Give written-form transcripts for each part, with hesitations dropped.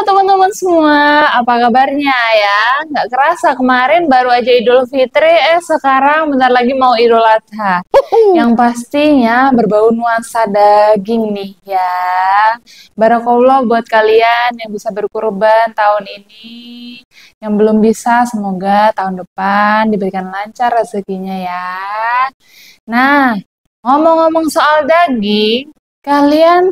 teman-teman semua, apa kabarnya ya? Nggak kerasa kemarin baru aja Idul Fitri, sekarang bentar lagi mau Idul Adha. Yang pastinya berbau nuansa daging nih ya. Barakallah buat kalian yang bisa berkurban tahun ini. Yang belum bisa, semoga tahun depan diberikan lancar rezekinya ya. Nah, ngomong-ngomong soal daging, kalian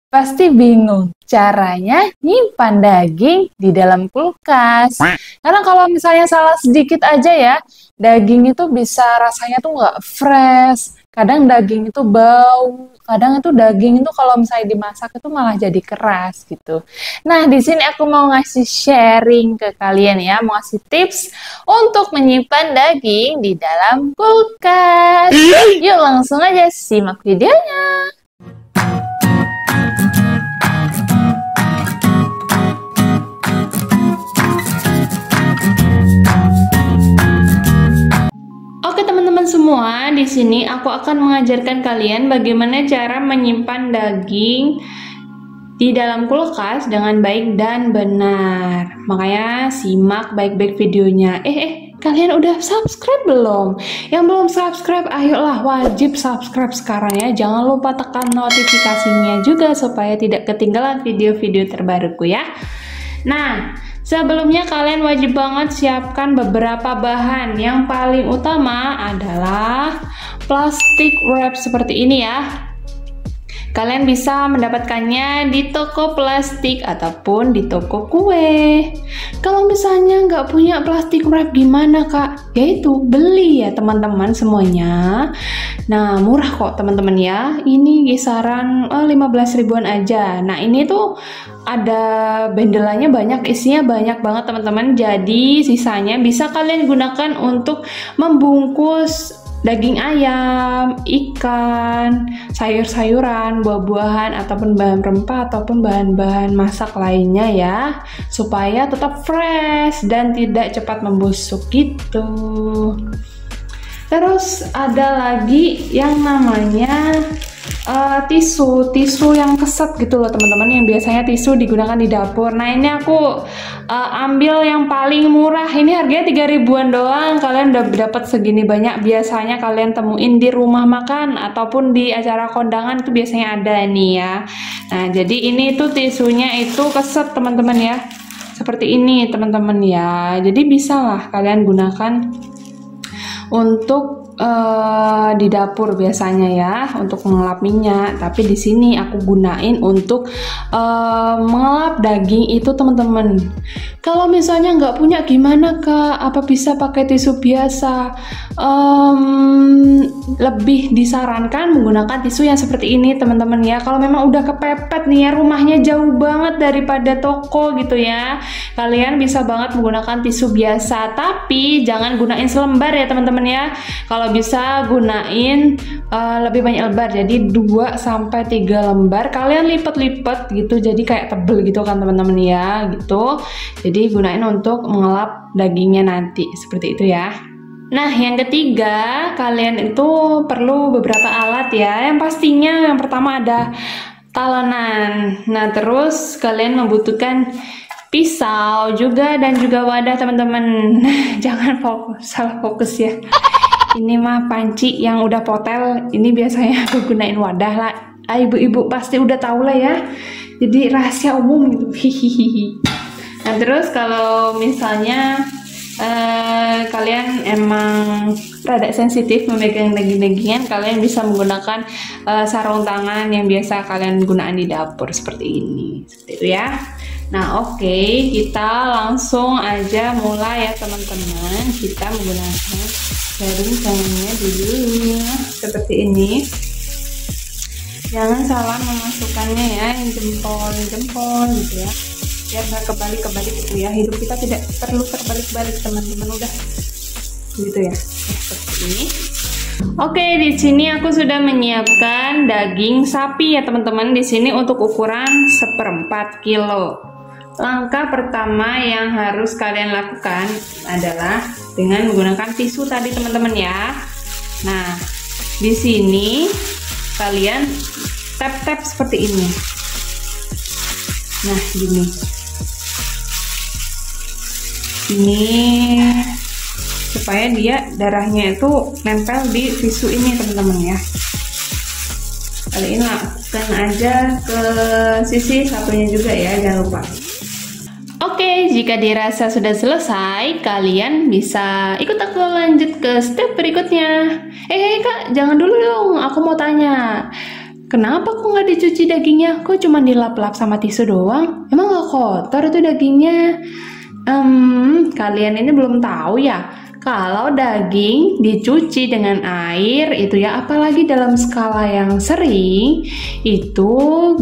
pasti bingung caranya nyimpan daging di dalam kulkas. Karena kalau misalnya salah sedikit aja ya, daging itu bisa rasanya tuh nggak fresh. Kadang daging itu bau, kadang itu daging itu kalau misalnya dimasak itu malah jadi keras gitu. Nah, di sini aku mau ngasih sharing ke kalian ya, mau ngasih tips untuk menyimpan daging di dalam kulkas. Yuk langsung aja simak videonya. Oke teman-teman semua, di sini aku akan mengajarkan kalian bagaimana cara menyimpan daging di dalam kulkas dengan baik dan benar. Makanya simak baik-baik videonya. Kalian udah subscribe belum? Yang belum subscribe, ayolah wajib subscribe sekarang ya. Jangan lupa tekan notifikasinya juga supaya tidak ketinggalan video-video terbaruku ya. Nah, sebelumnya kalian wajib banget siapkan beberapa bahan. Yang paling utama adalah plastik wrap seperti ini ya. Kalian bisa mendapatkannya di toko plastik ataupun di toko kue. Kalau misalnya nggak punya plastik wrap gimana kak? Yaitu beli ya teman-teman semuanya. Nah murah kok teman-teman ya. Ini kisaran 15 ribuan aja. Nah ini tuh ada bendelannya banyak, isinya banyak banget teman-teman. Jadi sisanya bisa kalian gunakan untuk membungkus daging ayam, ikan, sayur-sayuran, buah-buahan, ataupun bahan rempah, ataupun bahan-bahan masak lainnya ya, supaya tetap fresh dan tidak cepat membusuk gitu. Terus ada lagi yang namanya tisu yang keset gitu loh teman-teman, yang biasanya tisu digunakan di dapur. Nah ini aku ambil yang paling murah, ini harganya 3 ribuan doang. Kalian udah dapat segini banyak. Biasanya kalian temuin di rumah makan ataupun di acara kondangan itu biasanya ada nih ya. Nah jadi ini tuh tisunya itu keset teman-teman ya, seperti ini teman-teman ya. Jadi bisa lah kalian gunakan untuk di dapur biasanya ya, untuk mengelap minyak. Tapi di sini aku gunain untuk mengelap daging itu teman-teman. Kalau misalnya nggak punya gimana kak? Apa bisa pakai tisu biasa? Lebih disarankan menggunakan tisu yang seperti ini teman-teman ya. Kalau memang udah kepepet nih ya, rumahnya jauh banget daripada toko gitu ya, kalian bisa banget menggunakan tisu biasa. Tapi jangan gunain selembar ya teman-teman ya. Kalau bisa gunain lebih banyak lembar, jadi 2-3 lembar. Kalian lipat-lipat gitu, jadi kayak tebel gitu kan teman-teman ya gitu. Jadi gunain untuk mengelap dagingnya nanti seperti itu ya. Nah yang ketiga, kalian itu perlu beberapa alat ya. Yang pastinya yang pertama ada talenan. Nah terus kalian membutuhkan pisau juga dan juga wadah teman-teman. Jangan salah fokus ya. Ini mah panci yang udah potel. Ini biasanya aku gunain wadah lah. Ibu-ibu pasti udah tahu lah ya. Jadi rahasia umum gitu. Hihihi. Nah terus kalau misalnya kalian emang rada sensitif memegang daging-dagingan, kalian bisa menggunakan sarung tangan yang biasa kalian gunakan di dapur seperti ini. Seperti itu ya. Nah oke, kita langsung aja mulai ya teman-teman. Kita menggunakan jarum tangannya dulu seperti ini. Jangan salah memasukkannya ya, yang jempol gitu ya, biar nggak kebalik-kebalik gitu ya. Hidup kita tidak perlu terbalik-balik teman-teman, udah gitu ya, seperti ini. Oke, di sini aku sudah menyiapkan daging sapi ya teman-teman. Di sini untuk ukuran 1/4 kilo. Langkah pertama yang harus kalian lakukan adalah dengan menggunakan tisu tadi teman-teman ya. Nah, di sini kalian tap-tap seperti ini. Nah, gini. Ini supaya dia darahnya itu nempel di tisu ini teman-teman ya. Kali ini lakukan aja ke sisi satunya juga ya, jangan lupa. Oke, jika dirasa sudah selesai, kalian bisa ikut aku lanjut ke step berikutnya. Kak, jangan dulu dong, aku mau tanya. Kenapa kok nggak dicuci dagingnya? Kok cuma dilap-lap sama tisu doang? Emang nggak kotor itu dagingnya? Kalian ini belum tahu ya? Kalau daging dicuci dengan air itu ya, apalagi dalam skala yang sering, itu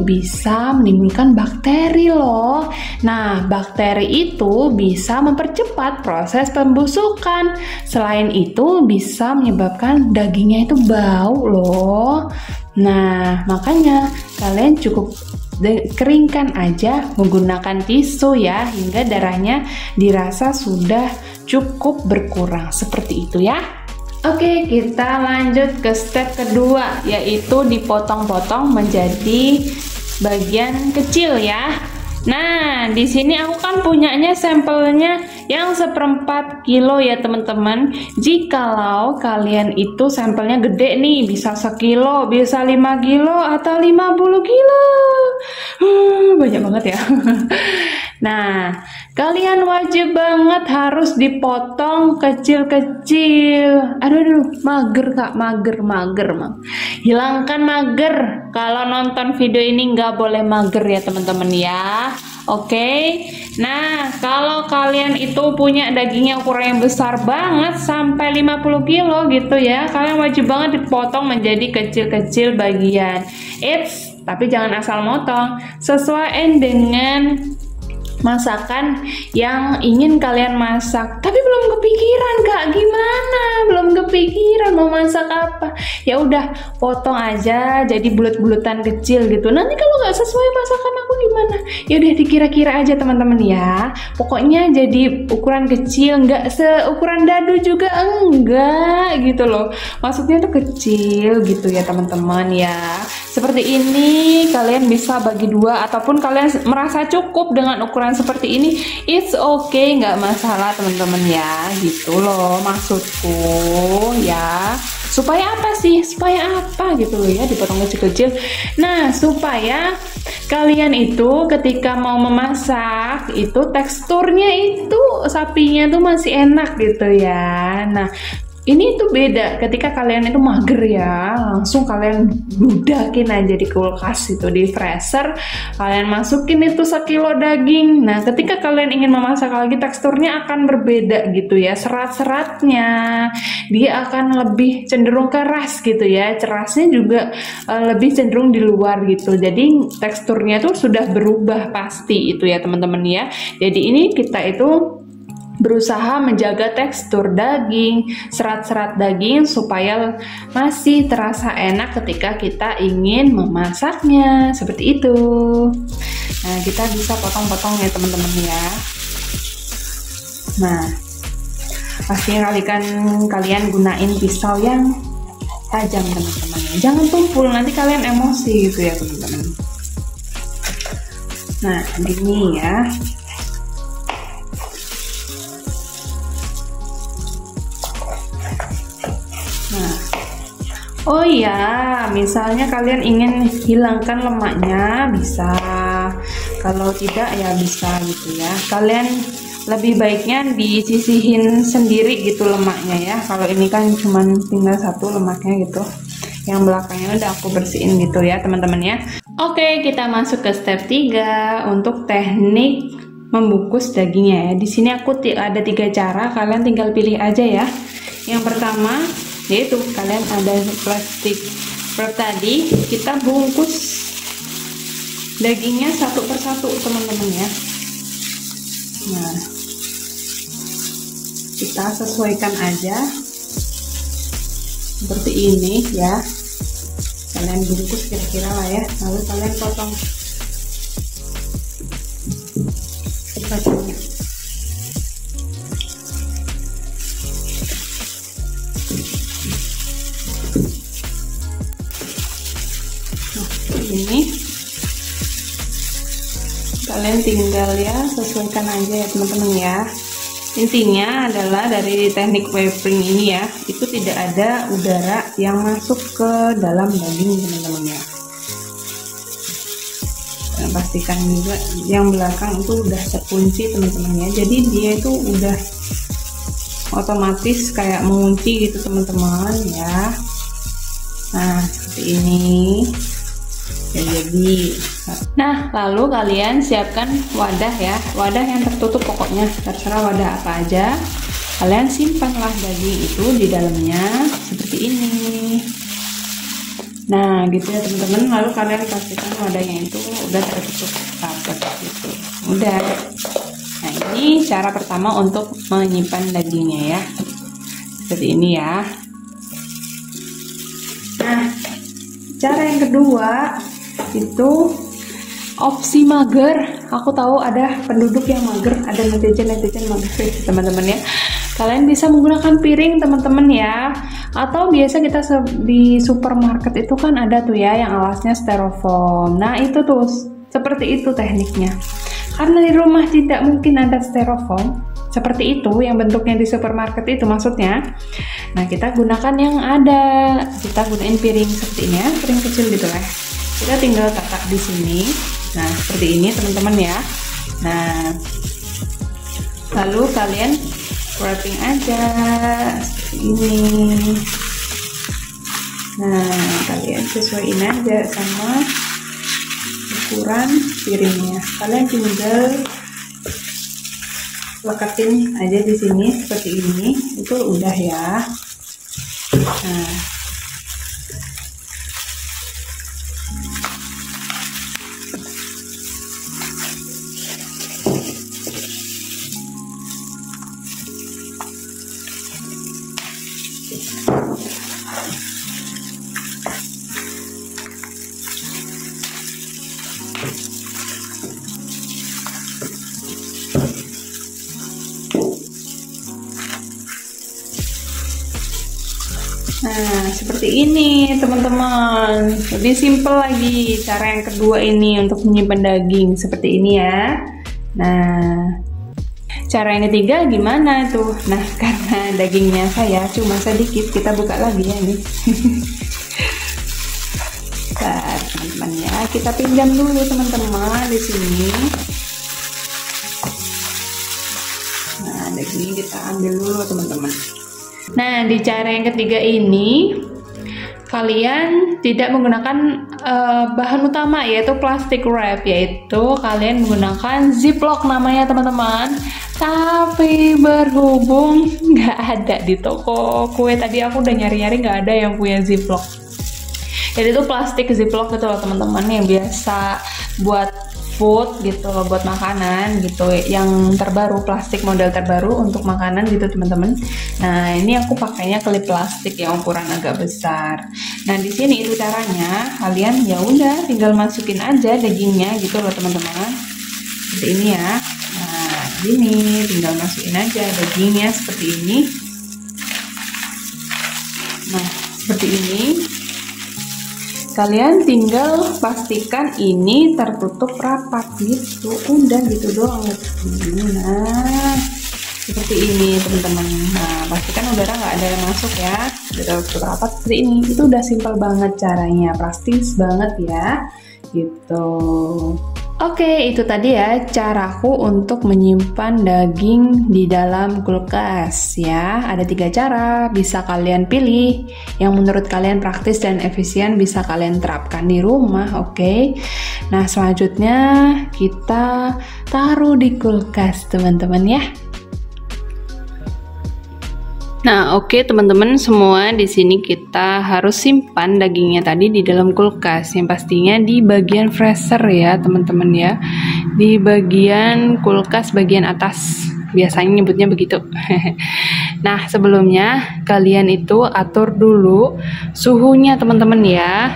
bisa menimbulkan bakteri loh. Nah, bakteri itu bisa mempercepat proses pembusukan. Selain itu bisa menyebabkan dagingnya itu bau loh. Nah, makanya kalian cukup keringkan aja menggunakan tisu ya, hingga darahnya dirasa sudah cukup berkurang seperti itu ya. Oke, kita lanjut ke step kedua, yaitu dipotong-potong menjadi bagian kecil ya. Nah, di sini aku kan punyanya sampelnya yang 1/4 kilo ya teman-teman. Jikalau kalian itu sampelnya gede nih, bisa 1 kilo, bisa 5 kilo atau 50 kilo. Banyak banget ya. Nah, kalian wajib banget harus dipotong kecil-kecil. Aduh, mager Kak, mager. Hilangkan mager. Kalau nonton video ini nggak boleh mager ya teman-teman ya. Oke. Nah, kalau kalian itu punya dagingnya ukuran yang besar banget sampai 50 kilo gitu ya, kalian wajib banget dipotong menjadi kecil-kecil bagian. Tapi jangan asal motong. Sesuaikan dengan masakan yang ingin kalian masak. Tapi belum kepikiran Kak, gimana? Belum kepikiran mau masak apa? Ya udah, potong aja jadi bulat-bulatan kecil gitu. Nanti kalau nggak sesuai masakan aku gimana? Ya udah dikira-kira aja teman-teman ya. Pokoknya jadi ukuran kecil, nggak seukuran dadu juga enggak gitu loh. Maksudnya tuh kecil gitu ya teman-teman ya. Seperti ini kalian bisa bagi dua, ataupun kalian merasa cukup dengan ukuran seperti ini, it's okay, nggak masalah teman-teman ya, gitu loh maksudku ya. Supaya apa sih? Supaya apa gitu loh ya, dipotong kecil-kecil. Nah, supaya kalian itu ketika mau memasak itu teksturnya itu sapinya tuh masih enak gitu ya. Nah, ini tuh beda ketika kalian itu mager ya, langsung kalian budakin aja di kulkas itu, di freezer, kalian masukin itu 1 kilo daging. Nah, ketika kalian ingin memasak lagi, teksturnya akan berbeda gitu ya, serat-seratnya dia akan lebih cenderung keras gitu ya, cerasnya juga lebih cenderung di luar gitu. Jadi teksturnya tuh sudah berubah pasti itu ya teman-teman ya. Jadi ini kita itu berusaha menjaga tekstur daging, serat-serat daging supaya masih terasa enak ketika kita ingin memasaknya, seperti itu. Nah, kita bisa potong-potong ya teman-teman ya. Nah, pastinya kalian gunain pisau yang tajam teman-teman. Jangan tumpul, nanti kalian emosi gitu ya teman-teman. Nah, gini ya. Nah, oh iya, misalnya kalian ingin hilangkan lemaknya, bisa. Kalau tidak ya bisa gitu ya. Kalian lebih baiknya disisihin sendiri gitu lemaknya ya. Kalau ini kan cuman tinggal satu lemaknya gitu. Yang belakangnya udah aku bersihin gitu ya teman-teman ya. Oke, kita masuk ke step 3 untuk teknik membungkus dagingnya ya. Di sini aku ada 3 cara, kalian tinggal pilih aja ya. Yang pertama yaitu kalian ada plastik wrap tadi, kita bungkus dagingnya satu persatu teman-teman ya. Nah, kita sesuaikan aja seperti ini ya, kalian bungkus kira-kira lah ya, lalu kalian potong sepertinya. Ini kalian tinggal ya sesuaikan aja ya teman-teman ya. Intinya adalah dari teknik wrapping ini ya, itu tidak ada udara yang masuk ke dalam daging teman-teman ya. Dan pastikan juga yang belakang itu udah terkunci teman-teman ya, jadi dia itu udah otomatis kayak mengunci gitu teman-teman ya. Nah seperti ini ya, jadi nah lalu kalian siapkan wadah ya, wadah yang tertutup pokoknya, terserah wadah apa aja. Kalian simpanlah daging itu di dalamnya seperti ini. Nah gitu ya teman-teman, lalu kalian pastikan wadahnya itu udah tertutup rapat gitu, udah. Nah ini cara pertama untuk menyimpan dagingnya ya, seperti ini ya. Nah cara yang kedua itu opsi mager. Aku tahu ada penduduk yang mager, ada netizen mager teman-teman ya. Kalian bisa menggunakan piring teman-teman ya, atau biasa kita di supermarket itu kan ada tuh ya yang alasnya styrofoam. Nah itu tuh seperti itu tekniknya. Karena di rumah tidak mungkin ada styrofoam seperti itu yang bentuknya di supermarket itu maksudnya. Nah kita gunakan yang ada, kita gunain piring seperti ini ya, piring kecil gitu lah. Kita tinggal tatak di sini. Nah seperti ini teman-teman ya. Nah lalu kalian wrapping aja seperti ini. Nah kalian sesuaiin aja sama ukuran piringnya. Kalian tinggal lekatin aja di sini seperti ini, itu udah ya. Nah Nah, seperti ini teman-teman. Lebih simple lagi cara yang kedua ini untuk menyimpan daging seperti ini ya. Nah, cara yang ketiga gimana tuh? Nah, karena dagingnya saya cuma sedikit, kita buka lagi ya nih. Nah, teman-teman ya, kita pinjam dulu teman-teman di sini. Nah, dagingnya kita ambil dulu teman-teman. Nah di cara yang ketiga ini kalian tidak menggunakan bahan utama yaitu plastic wrap, yaitu kalian menggunakan ziplock namanya teman-teman. Tapi berhubung nggak ada di toko kue tadi, aku udah nyari-nyari nggak ada yang punya ziplock. Jadi itu plastik ziplock gitu loh teman-teman, yang biasa buat food gitu, buat makanan gitu, yang terbaru, plastik model terbaru untuk makanan gitu teman-teman. Nah ini aku pakainya klip plastik yang ukuran agak besar. Nah di sini itu caranya, kalian ya udah tinggal masukin aja dagingnya gitu loh teman-teman, seperti ini ya. Nah ini tinggal masukin aja dagingnya seperti ini. Nah seperti ini. Kalian tinggal pastikan ini tertutup rapat gitu, udah gitu doang. Nah seperti ini teman-teman. Nah pastikan udara nggak ada yang masuk ya, udah tertutup rapat seperti ini. Itu udah simpel banget caranya, praktis banget ya gitu. Oke, itu tadi ya caraku untuk menyimpan daging di dalam kulkas ya. Ada 3 cara, bisa kalian pilih yang menurut kalian praktis dan efisien, bisa kalian terapkan di rumah. Oke. Nah, selanjutnya kita taruh di kulkas teman-teman ya. Nah, oke teman-teman semua, di sini kita harus simpan dagingnya tadi di dalam kulkas. Yang pastinya di bagian freezer ya, teman-teman ya. Di bagian kulkas bagian atas. Biasanya nyebutnya begitu. Nah, sebelumnya kalian itu atur dulu suhunya, teman-teman ya.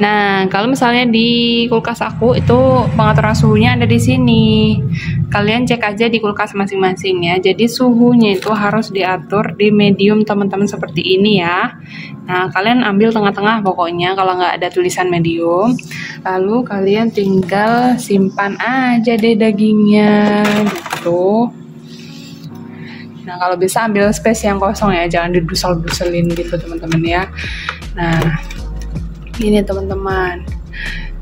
Nah, kalau misalnya di kulkas aku itu pengaturan suhunya ada di sini. kalian cek aja di kulkas masing-masing ya. Jadi suhunya itu harus diatur di medium teman-teman seperti ini ya. Nah, kalian ambil tengah-tengah pokoknya kalau nggak ada tulisan medium. Lalu kalian tinggal simpan aja deh dagingnya gitu. Nah, kalau bisa ambil space yang kosong ya, jangan didusel-duselin gitu teman-teman ya. Nah, ini teman-teman.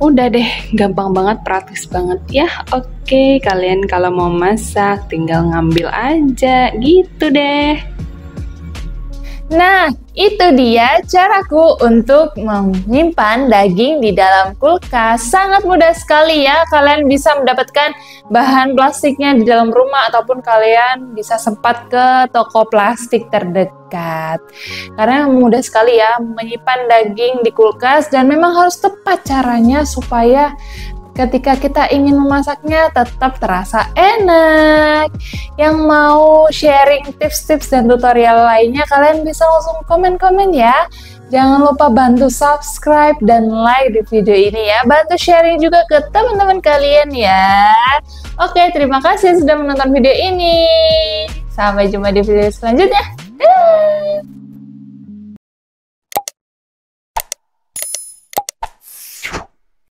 Udah deh, gampang banget, praktis banget ya. Oke, kalian kalau mau masak tinggal ngambil aja gitu deh. Nah, itu dia caraku untuk menyimpan daging di dalam kulkas. Sangat mudah sekali ya, kalian bisa mendapatkan bahan plastiknya di dalam rumah ataupun kalian bisa sempat ke toko plastik terdekat. Karena mudah sekali ya menyimpan daging di kulkas dan memang harus tepat caranya supaya ketika kita ingin memasaknya tetap terasa enak. Yang mau sharing tips-tips dan tutorial lainnya, kalian bisa langsung komen-komen ya. Jangan lupa bantu subscribe dan like di video ini ya. Bantu sharing juga ke teman-teman kalian ya. Oke, terima kasih sudah menonton video ini. Sampai jumpa di video selanjutnya.